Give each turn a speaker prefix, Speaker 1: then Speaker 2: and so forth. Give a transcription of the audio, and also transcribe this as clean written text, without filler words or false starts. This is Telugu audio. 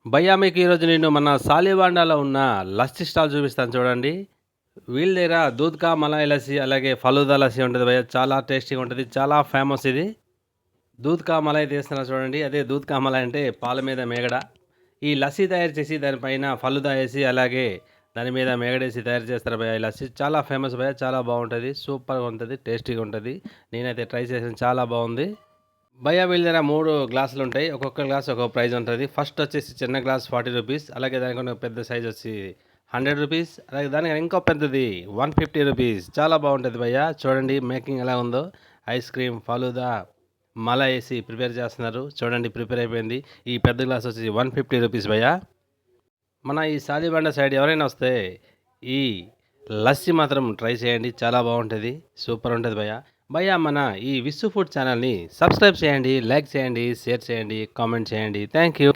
Speaker 1: భయ్యా మీకు ఈరోజు నేను మన సాలివాండాలో ఉన్న లస్సీ స్టాల్ చూపిస్తాను చూడండి. వీళ్ళ దగ్గర దూద్ కా మలాయ్ లస్సీ అలాగే ఫలూదా లస్సీ ఉంటది భయ్యా. చాలా టేస్టీగా ఉంటది. చాలా ఫేమస్ ఇది. దూద్ కా మలాయ్ తీస్తున్నారు చూడండి. అదే దూద్ కా మలాయ్ అంటే పాల మీద మేగడ. ఈ లస్సీ తయారు చేసి దానిపైన ఫలూదా ఏసి అలాగే దాని మీద మేగడేసి తయారు చేస్తారు భయ్యా. ఈ లస్సీ చాలా ఫేమస్ భయ్యా. చాలా బావుంటది. సూపర్‌గా ఉంటది. టేస్టీగా ఉంటది. నేనైతే ట్రై చేశాను. చాలా బావుంది. భయ్యా వీళ్ళ దగ్గర 3 గ్లాసులుంటాయి. ఒక్కొక్క గ్లాస్ ఒక్కొక్క ప్రైజ్ ఉంటది. ఫస్ట్ వచ్చేసి చిన్న గ్లాస్ రూ. 40. అలాగే దానికన్నా పెద్ద సైజ్ వచ్చి రూ. 100. అలాగే దానికన్నా ఇంకో పెద్దది రూ. 150. చాలా బావుంటది భయ్యా. చూడండి మేకింగ్ ఎలా ఉందో. ఐస్ క్రీమ్, ఫలూదా, మలాయ్ ఏసి ప్రిపేర్ చేస్తున్నారు. చూడండి ప్రిపేర్ అయిపోయింది. ఈ పెద్ద గ్లాస్ వచ్చి రూ. 150 భయ్యా. మన ఈ సాలిబండ సైడ్ ఎవరైనా వస్తే ఈ లస్సీ మాత్రం ట్రై చేయండి. చాలా బావుంటది. సూపర్ ఉంటది భయ్యా. భయ్యా మన ఈ విస్సు ఫుడ్ ఛానల్‌ని సబ్స్క్రైబ్ చేయండి, లైక్ చేయండి, షేర్ చేయండి, కామెంట్ చేయండి. Thank you.